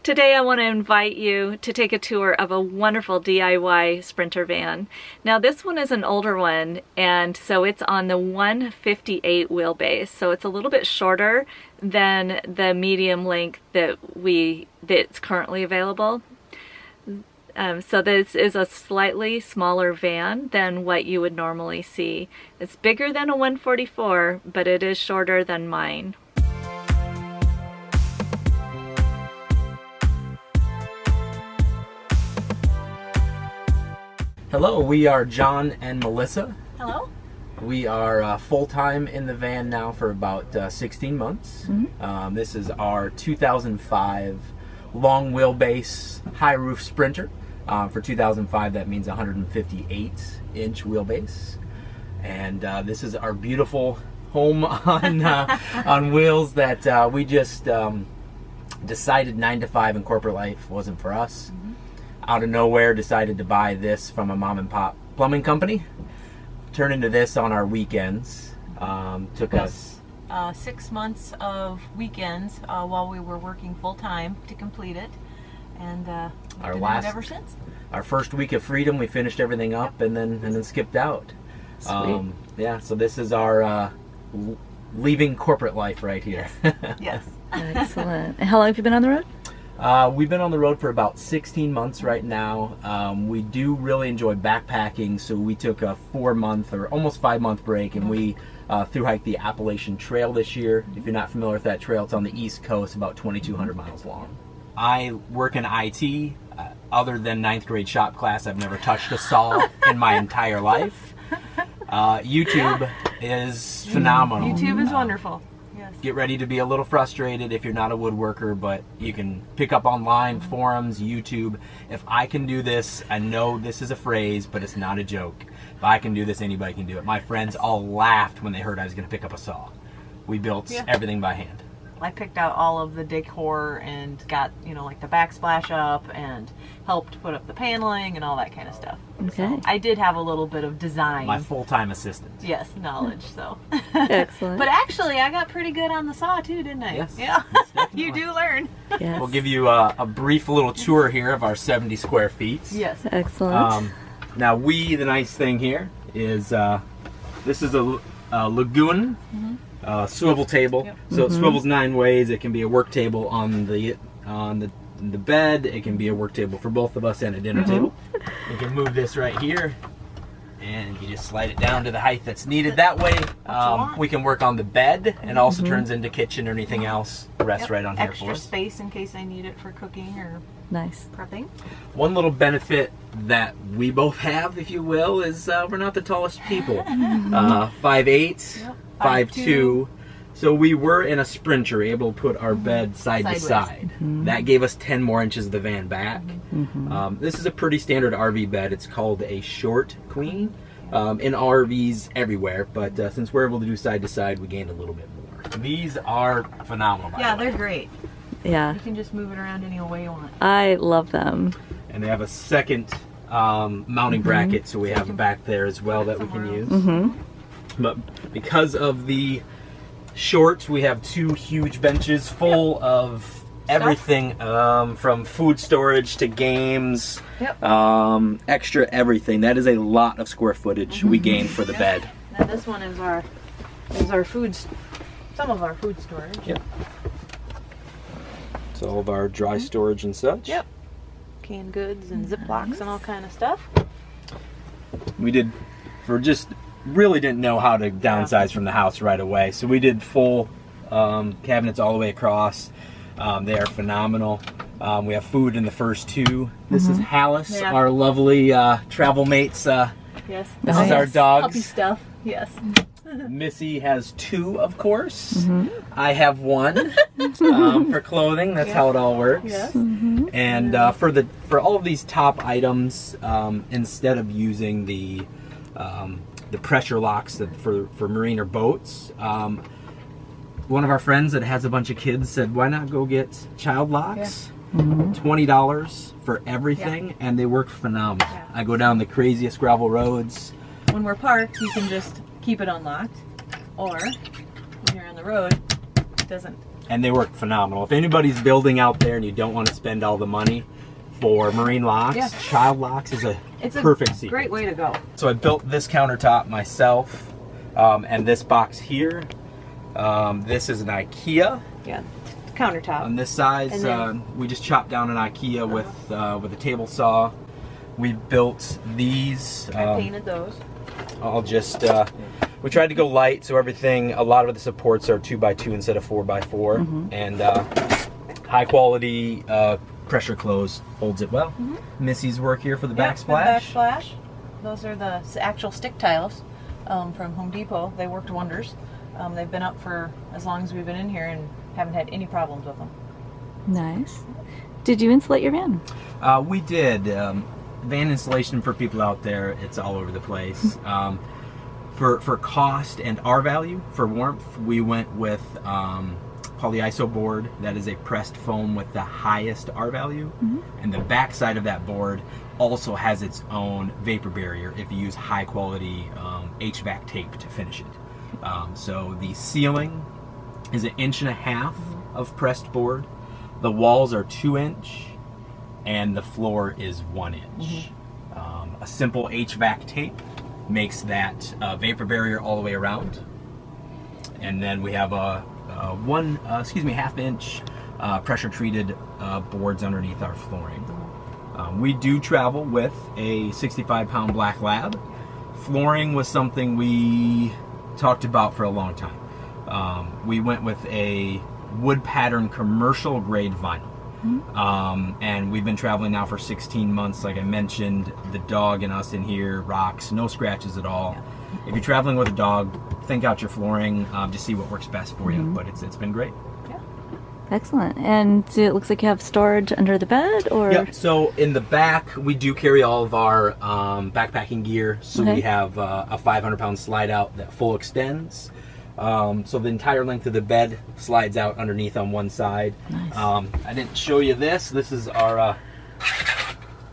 Today I want to invite you to take a tour of a wonderful DIY Sprinter van. Now this one is an older one, and so it's on the 158 wheelbase, so it's a little bit shorter than the medium length that's currently available. So this is a slightly smaller van than what you would normally see. It's bigger than a 144, but it is shorter than mine. Hello, we are Jon and Melissa. Hello. We are full-time in the van now for about 16 months. Mm-hmm. This is our 2005 long wheelbase high roof Sprinter. For 2005, that means 158-inch wheelbase. And this is our beautiful home on wheels that we just decided 9 to 5 in corporate life wasn't for us. Mm-hmm. Out of nowhere, decided to buy this from a mom and pop plumbing company. Turned into this on our weekends. Took us 6 months of weekends while we were working full time to complete it, and we've been doing it ever since. Our first week of freedom, we finished everything up and then skipped out. Sweet. Yeah, so this is our leaving corporate life right here. Yes. Excellent. And how long have you been on the road? We've been on the road for about 16 months right now. We do really enjoy backpacking, so we took a 4-month or almost 5-month break, and we thru-hiked the Appalachian Trail this year. If you're not familiar with that trail, it's on the East Coast, about 2,200 miles long. I work in IT. Other than 9th grade shop class, I've never touched a saw in my entire life. YouTube is phenomenal. YouTube is wonderful. Yes. Get ready to be a little frustrated if you're not a woodworker, but you can pick up online, forums, YouTube. If I can do this, I know this is a phrase, but it's not a joke. If I can do this, anybody can do it. My friends all laughed when they heard I was going to pick up a saw. We built everything by hand. I picked out all of the decor and got, like the backsplash up and helped put up the paneling and all that kind of stuff. Okay. So I did have a little bit of design. My full-time assistant. Yes, knowledge, so. Excellent. But actually, I got pretty good on the saw too, didn't I? Yes. Yeah. You do learn. Yes. We'll give you a brief little tour here of our 70 square feet. Yes. Excellent. Now the nice thing here is this is a lagoon. Swivel table, so it swivels 9 ways. It can be a work table on the bed. It can be a work table for both of us and a dinner table. You can move this right here, and you just slide it down to the height that's needed. That way, we can work on the bed, and also turns into kitchen or anything else. Rests right on here for us. Extra space in case I need it for cooking or Nice. prepping. One little benefit that we both have, if you will, is we're not the tallest people. 5'8", 5'2". So we were in a Sprinter able to put our bed side to side. That gave us 10 more inches of the van back. This is a pretty standard RV bed. It's called a short queen in RVs everywhere, but since we're able to do side to side, we gained a little bit more. These are phenomenal, by the way. They're great. Yeah. You can just move it around any way you want. I love them. And they have a second mounting bracket, so we have a back there as well that we can use. But because of the shorts, we have 2 huge benches full of everything, from food storage to games, extra everything. That is a lot of square footage we gained for the bed. And this one is our some of our food storage. Yep. So all of our dry storage and such. Yep. Canned goods and Ziplocs and all kind of stuff. We really didn't know how to downsize from the house right away, so we did full cabinets all the way across. They are phenomenal. We have food in the first 2. This is Hallis, our lovely travel mates. Yes. This is our dogs. Puppy stuff. Yes. Missy has 2, of course. I have 1 for clothing. That's how it all works. Yes. And for all of these top items, instead of using the pressure locks for marine or boats, one of our friends that has a bunch of kids said, why not go get child locks? $20 for everything, and they work phenomenal. I go down the craziest gravel roads. When we're parked, you can just keep it unlocked, or when you're on the road, it doesn't and they work phenomenal. If anybody's building out there and you don't want to spend all the money for marine locks, child locks is a perfect secret. Great way to go. So I built this countertop myself, and this box here. This is an IKEA. Yeah, countertop. On this size, we just chopped down an IKEA with a table saw. We built these. I painted those. I'll just. We tried to go light, so everything. A lot of the supports are 2x2 instead of 4x4, and high quality pressure close holds it well. Missy's work here for the backsplash. The backsplash. Those are the actual stick tiles from Home Depot. They worked wonders. They've been up for as long as we've been in here and haven't had any problems with them. Nice. Did you insulate your van? We did. Van installation for people out there, it's all over the place. For cost and R value, for warmth, we went with polyiso board. That is a pressed foam with the highest R value. And the back side of that board also has its own vapor barrier if you use high quality HVAC tape to finish it. So the ceiling is 1.5 inches of pressed board. The walls are 2 inch and the floor is 1 inch. A simple HVAC tape makes that vapor barrier all the way around. And then we have a 1.5 inch pressure treated boards underneath our flooring. We do travel with a 65-pound black lab. Flooring was something we talked about for a long time. We went with a wood pattern commercial grade vinyl. And we've been traveling now for 16 months. Like I mentioned, the dog and us in here rocks, no scratches at all. If you're traveling with a dog, think out your flooring, just see what works best for you. But it's been great. Excellent. And it looks like you have storage under the bed, or? Yeah, so in the back, we do carry all of our backpacking gear. So we have a 500-pound slide out that full extends. So the entire length of the bed slides out underneath on one side. Nice. I didn't show you this. This is our,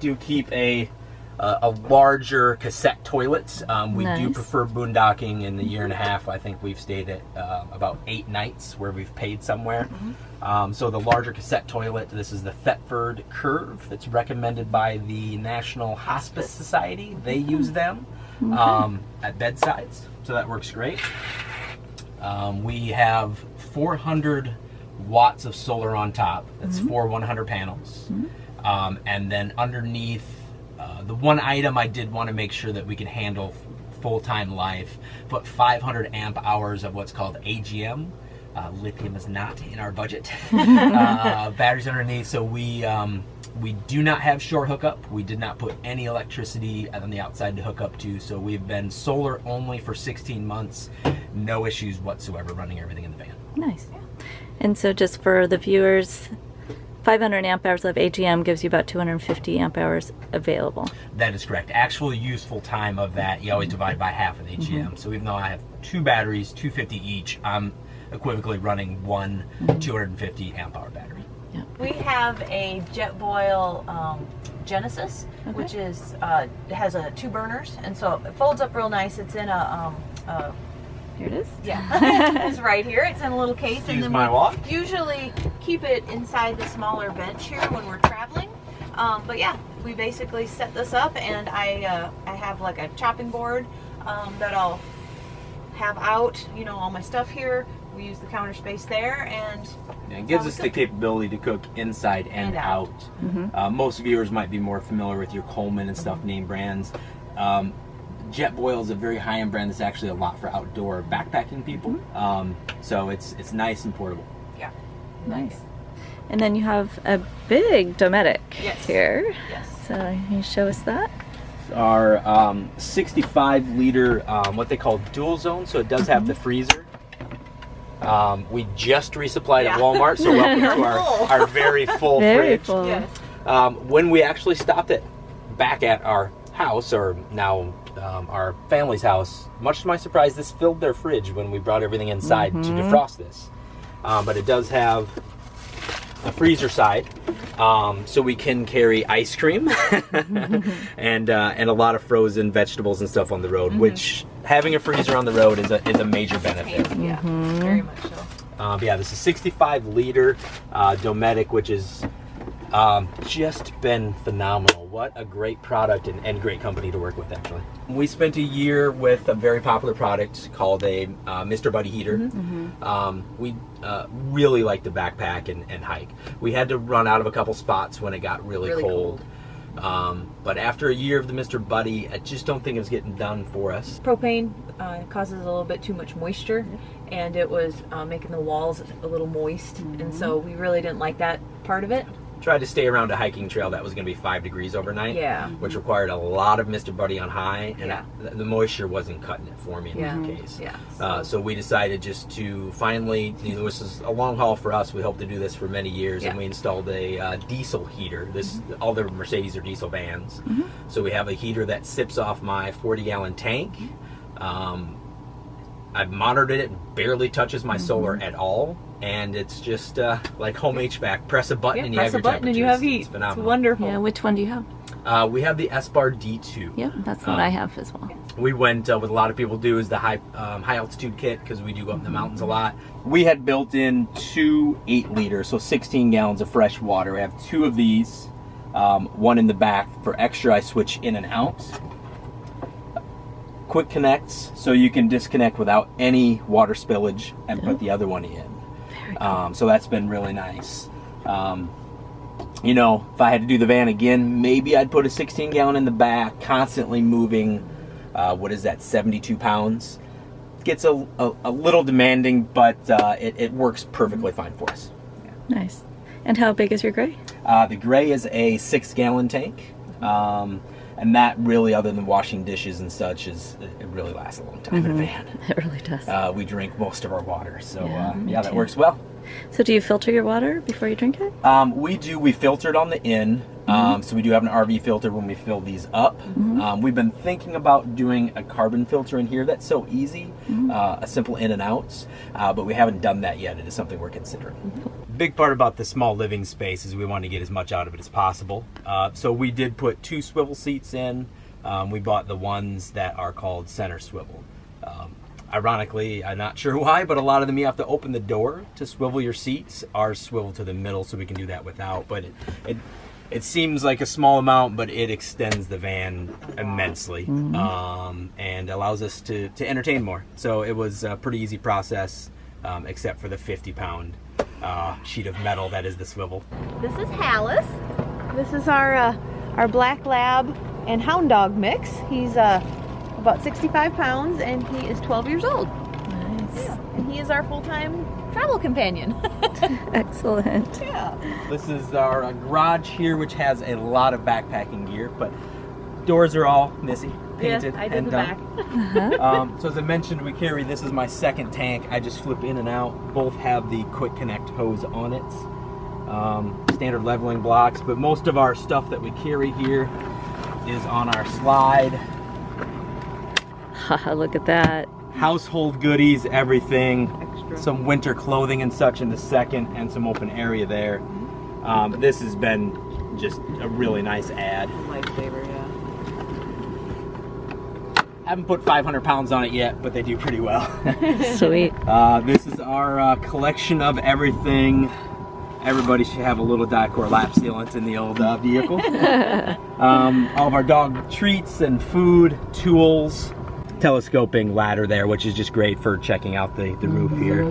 do keep a larger cassette toilet. We do prefer boondocking. In the 1.5 years, I think we've stayed at about 8 nights where we've paid somewhere. So the larger cassette toilet, this is the Thetford Curve that's recommended by the National Hospice Society. They use them at bedsides, so that works great. We have 400 watts of solar on top. That's 4 100 panels. And then underneath, the one item I did want to make sure that we can handle full-time life, put 500 amp hours of what's called AGM. Lithium is not in our budget. Batteries underneath, so we do not have shore hookup. We did not put any electricity on the outside to hook up to, so we've been solar only for 16 months. No issues whatsoever running everything in the van. Nice. And so just for the viewers, 500 amp hours of AGM gives you about 250 amp hours available. That is correct. Actual useful time of that, you always divide by half of the AGM. So even though I have 2 batteries, 250 each, I'm equivocally running one 250 amp hour battery. Yeah. We have a Jetboil Genesis, which is has 2 burners, and so it folds up real nice. It's in a here it is. Yeah, it's right here. It's in a little case, and then we usually keep it inside the smaller bench here when we're traveling. But yeah, we basically set this up, and I have like a chopping board that I'll have out, you know, all my stuff here. We use the counter space there, and it gives us the capability to cook inside and out. Most viewers might be more familiar with your Coleman and stuff name brands. Jetboil is a very high-end brand that's actually a lot for outdoor backpacking people. So it's nice and portable. Yeah. Nice. And then you have a big Dometic here. Yes. So can you show us that? Our 65-liter, what they call dual zone, so it does have the freezer. We just resupplied at Walmart, so welcome to our very full fridge. Full. Yes. When we actually stopped it back at our house, or now our family's house, much to my surprise, this filled their fridge when we brought everything inside to defrost this. But it does have a freezer side, so we can carry ice cream and a lot of frozen vegetables and stuff on the road, which having a freezer on the road is a major benefit. Yeah, very much But yeah, this is 65 liter Dometic, which is just been phenomenal. What a great product and great company to work with, actually. We spent a year with a very popular product called a Mr. Buddy heater. We really like to backpack and hike. We had to run out of a couple spots when it got really cold. But after a year of the Mr. Buddy, I just don't think it was getting done for us. Propane causes a little bit too much moisture, and it was making the walls a little moist, and so we really didn't like that part of it. Tried to stay around a hiking trail that was going to be 5 degrees overnight, which required a lot of Mr. Buddy on high, and the moisture wasn't cutting it for me in that case. So we decided just to finally, this is a long haul for us. We hope to do this for many years, and we installed a diesel heater. All the Mercedes are diesel vans, so we have a heater that sips off my 40-gallon tank. I've monitored it, it barely touches my solar at all. And it's just like home HVAC. Press a button and you have your temperature. And you have heat. It's wonderful. Yeah, which one do you have? We have the S-Bar D2. Yep, that's what I have as well. We went, what a lot of people do is the high altitude kit, because we do go up in the mountains a lot. We had built in 2 8-liter, so 16 gallons of fresh water. We have 2 of these, one in the back. For extra, I switch in and out. Quick connects, so you can disconnect without any water spillage and put the other one in. So that's been really nice. You know, if I had to do the van again, maybe I'd put a 16 gallon in the back, constantly moving, what is that, 72 pounds. Gets a little demanding, but it works perfectly fine for us. Nice. And how big is your gray? The gray is a 6-gallon tank. And that really, other than washing dishes and such, it really lasts a long time in a van. It really does. We drink most of our water, so yeah, that works well. So do you filter your water before you drink it? We do. We filter it on the in. So we do have an RV filter when we fill these up. We've been thinking about doing a carbon filter in here. That's so easy, a simple in and outs, but we haven't done that yet. It is something we're considering. Big part about the small living space is we want to get as much out of it as possible. So we did put 2 swivel seats in. We bought the ones that are called center swivel. Ironically, I'm not sure why, but a lot of them you have to open the door to swivel your seats. Ours swivel to the middle, so we can do that without. But it seems like a small amount, but it extends the van immensely, and allows us to entertain more. So it was a pretty easy process, except for the 50-pound sheet of metal that is the swivel. This is Hallis. This is our black lab and hound dog mix. He's about 65 pounds, and he is 12 years old. Nice. Yeah. And he is our full-time travel companion. Excellent. Yeah. This is our garage here, which has a lot of backpacking gear, but doors are all missy, painted, I did and the done. back. So as I mentioned, we carry, this is my 2nd tank. I just flip in and out. Both have the quick connect hose on it. Standard leveling blocks, but most of our stuff that we carry here is on our slide. Look at that. Household goodies, everything. Extra. Some winter clothing and such in the 2nd, and some open area there. This has been just a really nice add. Lifesaver, yeah. Haven't put 500 pounds on it yet, but they do pretty well. Sweet. This is our collection of everything. Everybody should have a little Dicor lap sealant in the old vehicle. All of our dog treats and food, tools. Telescoping ladder there, which is just great for checking out the roof here.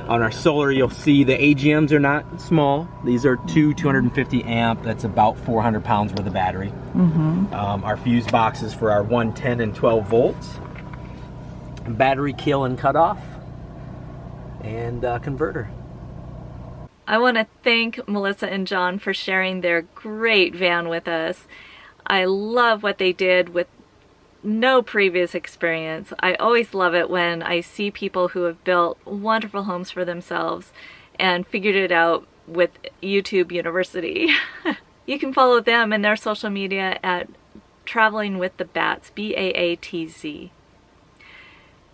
On our solar, you'll see the AGMs are not small. These are 250 amp. That's about 400 pounds worth of battery. Our fuse boxes for our 110 and 12 volts. Battery kill and cutoff. And converter. I want to thank Melissa and Jon for sharing their great van with us. I love what they did with no previous experience. I always love it when I see people who have built wonderful homes for themselves and figured it out with YouTube University. You can follow them and their social media at Traveling with the Bats, BAATZ.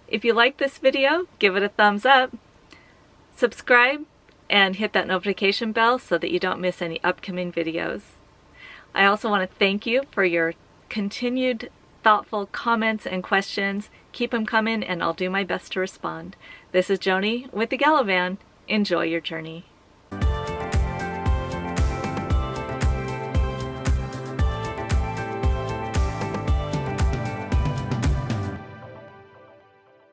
If you like this video, give it a thumbs up, subscribe, and hit that notification bell so that you don't miss any upcoming videos. I also want to thank you for your continued thoughtful comments and questions. Keep them coming and I'll do my best to respond. This is Joni with TheGalavan, enjoy your journey.